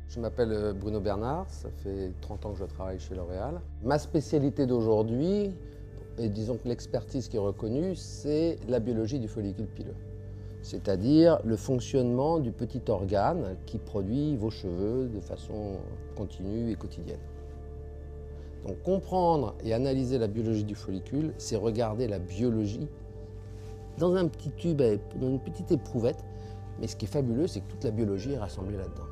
Je m'appelle Bruno Bernard, ça fait 30 ans que je travaille chez L'Oréal. Ma spécialité d'aujourd'hui, et disons que l'expertise qui est reconnue, c'est la biologie du follicule pileux. C'est-à-dire le fonctionnement du petit organe qui produit vos cheveux de façon continue et quotidienne. Donc comprendre et analyser la biologie du follicule, c'est regarder la biologie dans un petit tube, dans une petite éprouvette. Mais ce qui est fabuleux, c'est que toute la biologie est rassemblée là-dedans.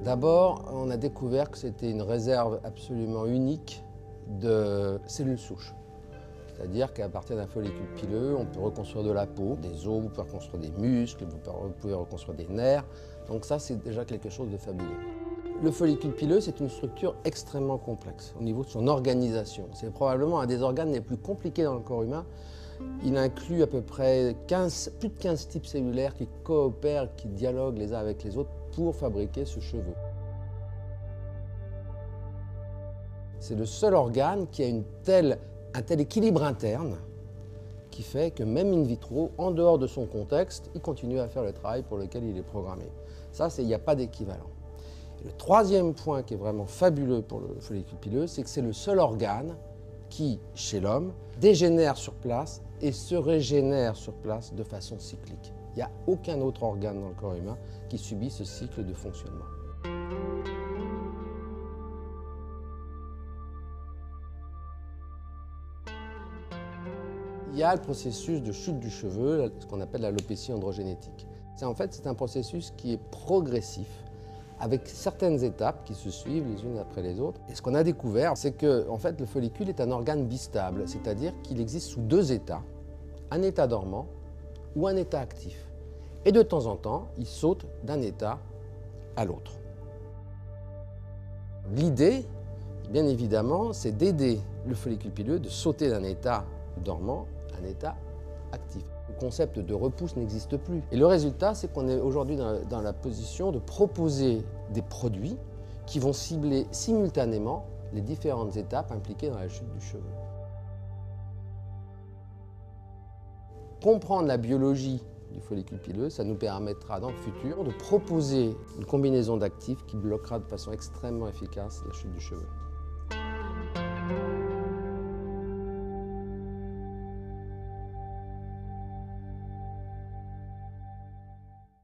D'abord, on a découvert que c'était une réserve absolument unique de cellules souches. C'est-à-dire qu'à partir d'un follicule pileux, on peut reconstruire de la peau, des os, vous pouvez reconstruire des muscles, vous pouvez reconstruire des nerfs. Donc ça, c'est déjà quelque chose de fabuleux. Le follicule pileux, c'est une structure extrêmement complexe au niveau de son organisation. C'est probablement un des organes les plus compliqués dans le corps humain. Il inclut à peu près plus de 15 types cellulaires qui coopèrent, qui dialoguent les uns avec les autres pour fabriquer ce cheveu. C'est le seul organe qui a un tel équilibre interne qui fait que même in vitro, en dehors de son contexte, il continue à faire le travail pour lequel il est programmé. Ça, il n'y a pas d'équivalent. Le troisième point qui est vraiment fabuleux pour le follicule pileux, c'est que c'est le seul organe qui, chez l'homme, dégénère sur place et se régénère sur place de façon cyclique. Il n'y a aucun autre organe dans le corps humain qui subit ce cycle de fonctionnement. Il y a le processus de chute du cheveu, ce qu'on appelle l'alopécie androgénétique. En fait, c'est un processus qui est progressif, avec certaines étapes qui se suivent les unes après les autres. Et ce qu'on a découvert, c'est que en fait, le follicule est un organe bistable, c'est-à-dire qu'il existe sous deux états, un état dormant ou un état actif. Et de temps en temps, il saute d'un état à l'autre. L'idée, bien évidemment, c'est d'aider le follicule pileux de sauter d'un état dormant à un état actif. Le concept de repousse n'existe plus. Et le résultat, c'est qu'on est aujourd'hui dans la position de proposer des produits qui vont cibler simultanément les différentes étapes impliquées dans la chute du cheveu. Comprendre la biologie du follicule pileux, ça nous permettra dans le futur de proposer une combinaison d'actifs qui bloquera de façon extrêmement efficace la chute du cheveu.